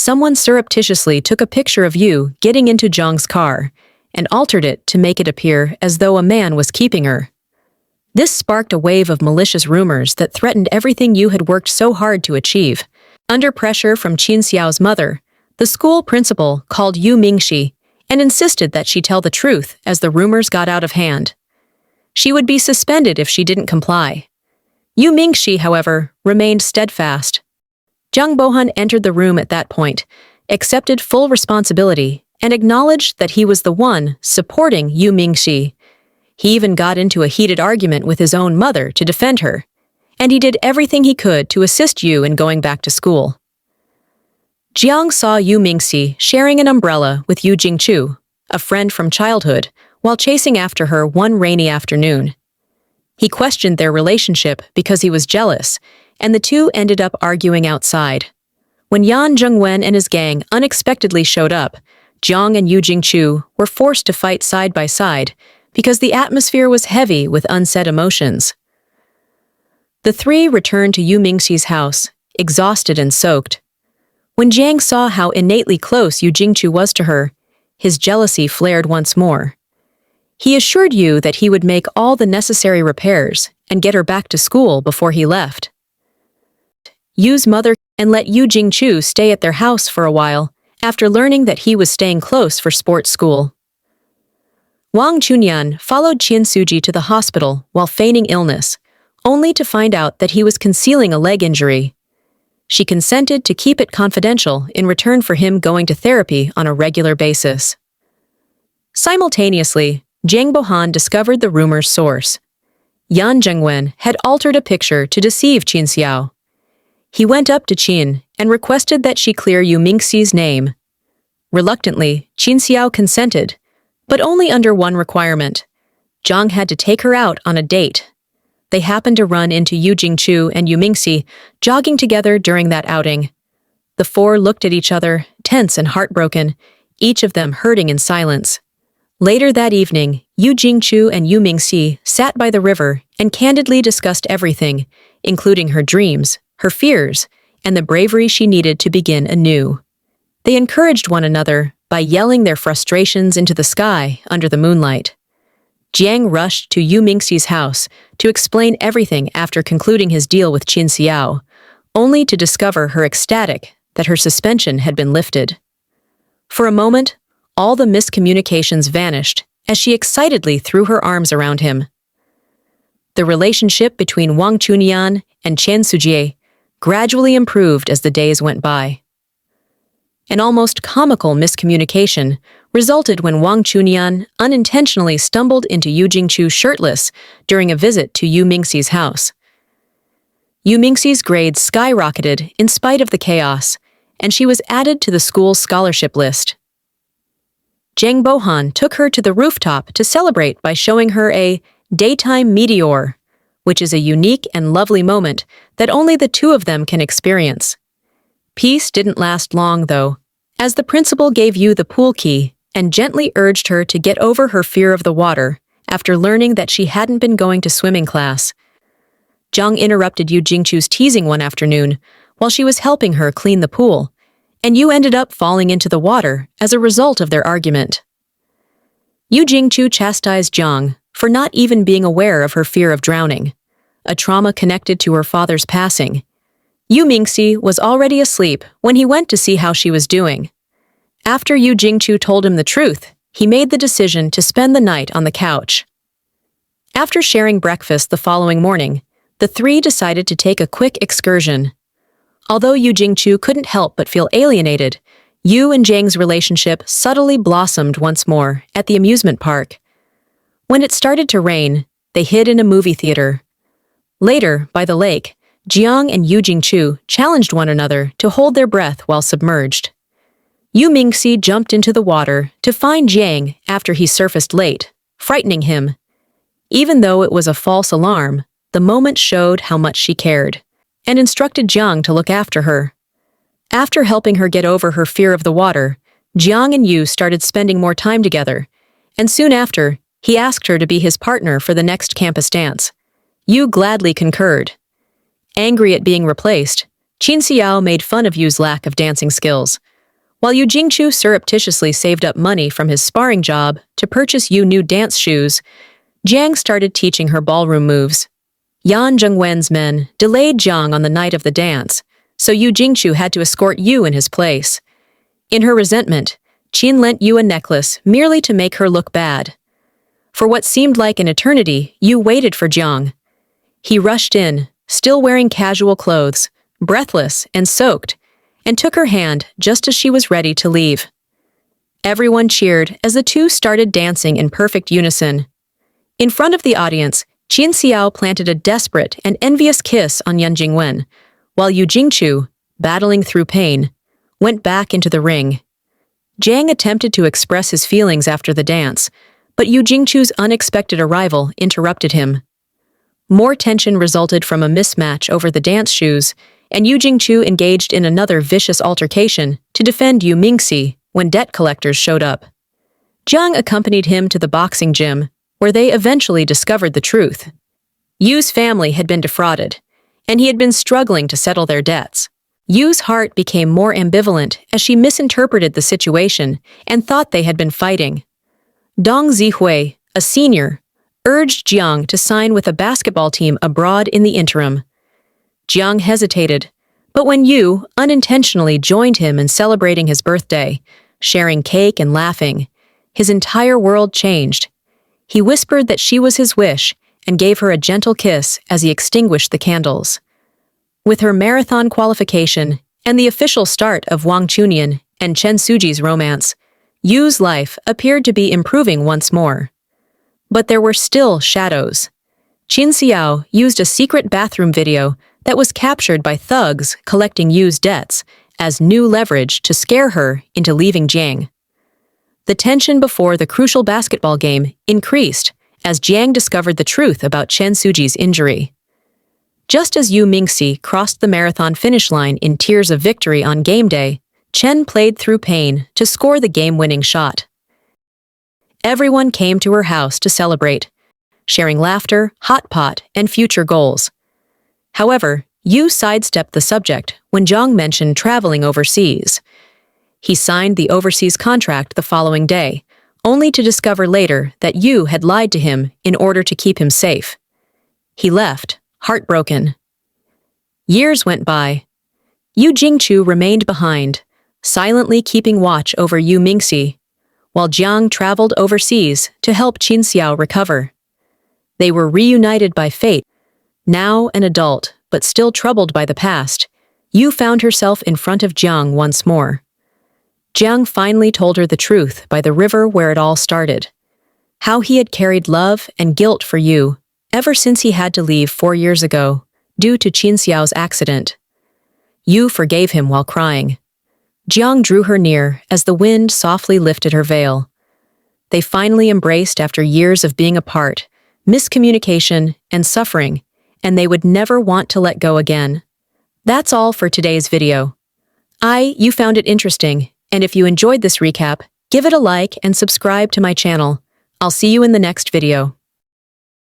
someone surreptitiously took a picture of you getting into Jiang's car and altered it to make it appear as though a man was keeping her. This sparked a wave of malicious rumors that threatened everything you had worked so hard to achieve. Under pressure from Qin Xiao's mother, the school principal called Yu Mingxi and insisted that she tell the truth as the rumors got out of hand. She would be suspended if she didn't comply. Yu Mingxi, however, remained steadfast. Zhang Bohan entered the room at that point, accepted full responsibility, and acknowledged that he was the one supporting Yu Mingxi. He even got into a heated argument with his own mother to defend her, and he did everything he could to assist Yu in going back to school. Jiang saw Yu Mingxi sharing an umbrella with Yu Jingchu, a friend from childhood, while chasing after her one rainy afternoon. He questioned their relationship because he was jealous, and the two ended up arguing outside. When Yan Zhengwen and his gang unexpectedly showed up, Jiang and Yu Jingchu were forced to fight side by side because the atmosphere was heavy with unsaid emotions. The three returned to Yu Mingxi's house, exhausted and soaked. When Jiang saw how innately close Yu Jingchu was to her, his jealousy flared once more. He assured Yu that he would make all the necessary repairs and get her back to school before he left. Yu's mother and let Yu Jingchu stay at their house for a while after learning that he was staying close for sports school. Wang Chunyan followed Qin Suji to the hospital while feigning illness, only to find out that he was concealing a leg injury. She consented to keep it confidential in return for him going to therapy on a regular basis. Simultaneously, Zhang Bohan discovered the rumor's source. Yan Zhengwen had altered a picture to deceive Qin Xiao. He went up to Qin and requested that she clear Yu Mingxi's name. Reluctantly, Qin Xiao consented, but only under one requirement. Zhang had to take her out on a date. They happened to run into Yu Jingchu and Yu Mingxi jogging together during that outing. The four looked at each other, tense and heartbroken, each of them hurting in silence. Later that evening, Yu Jingchu and Yu Mingxi sat by the river and candidly discussed everything, including her dreams, her fears, and the bravery she needed to begin anew. They encouraged one another by yelling their frustrations into the sky under the moonlight. Jiang rushed to Yu Mingxi's house to explain everything after concluding his deal with Qin Xiao, only to discover her ecstatic that her suspension had been lifted. For a moment, all the miscommunications vanished as she excitedly threw her arms around him. The relationship between Wang Chunyan and Chen Sujie gradually improved as the days went by. An almost comical miscommunication resulted when Wang Chunyan unintentionally stumbled into Yu Jingchu shirtless during a visit to Yu Mingxi's house. Yu Mingxi's grades skyrocketed in spite of the chaos, and she was added to the school's scholarship list. Zhang Bohan took her to the rooftop to celebrate by showing her a daytime meteor, which is a unique and lovely moment that only the two of them can experience. Peace didn't last long, though, as the principal gave Yu the pool key and gently urged her to get over her fear of the water after learning that she hadn't been going to swimming class. Zhang interrupted Yu Jingchu's teasing one afternoon while she was helping her clean the pool, and Yu ended up falling into the water as a result of their argument. Yu Jingchu chastised Zhang for not even being aware of her fear of drowning, a trauma connected to her father's passing. Yu Mingxi was already asleep when he went to see how she was doing. After Yu Jingchu told him the truth, he made the decision to spend the night on the couch. After sharing breakfast the following morning, the three decided to take a quick excursion. Although Yu Jingchu couldn't help but feel alienated, Yu and Zhang's relationship subtly blossomed once more at the amusement park. When it started to rain, they hid in a movie theater. Later, by the lake, Jiang and Yu Jingchu challenged one another to hold their breath while submerged. Yu Mingxi jumped into the water to find Jiang after he surfaced late, frightening him. Even though it was a false alarm, the moment showed how much she cared, and instructed Jiang to look after her. After helping her get over her fear of the water, Jiang and Yu started spending more time together, and soon after, he asked her to be his partner for the next campus dance. Yu gladly concurred. Angry at being replaced, Qin Xiao made fun of Yu's lack of dancing skills, While Yu Jingchu surreptitiously saved up money from his sparring job to purchase Yu new dance shoes, Jiang started teaching her ballroom moves. Yan Zhengwen's men delayed Jiang on the night of the dance, so Yu Jingchu had to escort Yu in his place. In her resentment, Qin lent Yu a necklace merely to make her look bad. For what seemed like an eternity, Yu waited for Jiang. He rushed in, still wearing casual clothes, breathless and soaked, and took her hand just as she was ready to leave. Everyone cheered as the two started dancing in perfect unison. In front of the audience, Qin Xiao planted a desperate and envious kiss on Yan Jingwen, while Yu Jingchu, battling through pain, went back into the ring. Jiang attempted to express his feelings after the dance, but Yu Jingchu's unexpected arrival interrupted him. More tension resulted from a mismatch over the dance shoes, and Yu Jingchu engaged in another vicious altercation to defend Yu Mingxi when debt collectors showed up. Jiang accompanied him to the boxing gym, where they eventually discovered the truth. Yu's family had been defrauded, and he had been struggling to settle their debts. Yu's heart became more ambivalent as she misinterpreted the situation and thought they had been fighting. Dong Zihui, a senior, urged Jiang to sign with a basketball team abroad in the interim. Jiang hesitated, but when Yu unintentionally joined him in celebrating his birthday, sharing cake and laughing, his entire world changed. He whispered that she was his wish and gave her a gentle kiss as he extinguished the candles. With her marathon qualification and the official start of Wang Chunian and Chen Suji's romance, Yu's life appeared to be improving once more. But there were still shadows. Qin Xiao used a secret bathroom video that was captured by thugs collecting Yu's debts as new leverage to scare her into leaving Jiang. The tension before the crucial basketball game increased as Jiang discovered the truth about Chen Suji's injury. Just as Yu Mingxi crossed the marathon finish line in tears of victory on game day, Chen played through pain to score the game-winning shot. Everyone came to her house to celebrate, sharing laughter, hot pot, and future goals. However, Yu sidestepped the subject when Jiang mentioned traveling overseas. He signed the overseas contract the following day, only to discover later that Yu had lied to him in order to keep him safe. He left, heartbroken. Years went by. Yu Jingchu remained behind, silently keeping watch over Yu Mingxi, while Jiang traveled overseas to help Qin Xiao recover. They were reunited by fate. Now an adult, but still troubled by the past, Yu found herself in front of Jiang once more. Jiang finally told her the truth by the river where it all started. How he had carried love and guilt for Yu ever since he had to leave 4 years ago, due to Qin Xiao's accident. Yu forgave him while crying. Jiang drew her near as the wind softly lifted her veil. They finally embraced after years of being apart, miscommunication, and suffering, and they would never want to let go again. That's all for today's video. You found it interesting, and if you enjoyed this recap, give it a like and subscribe to my channel. I'll see you in the next video.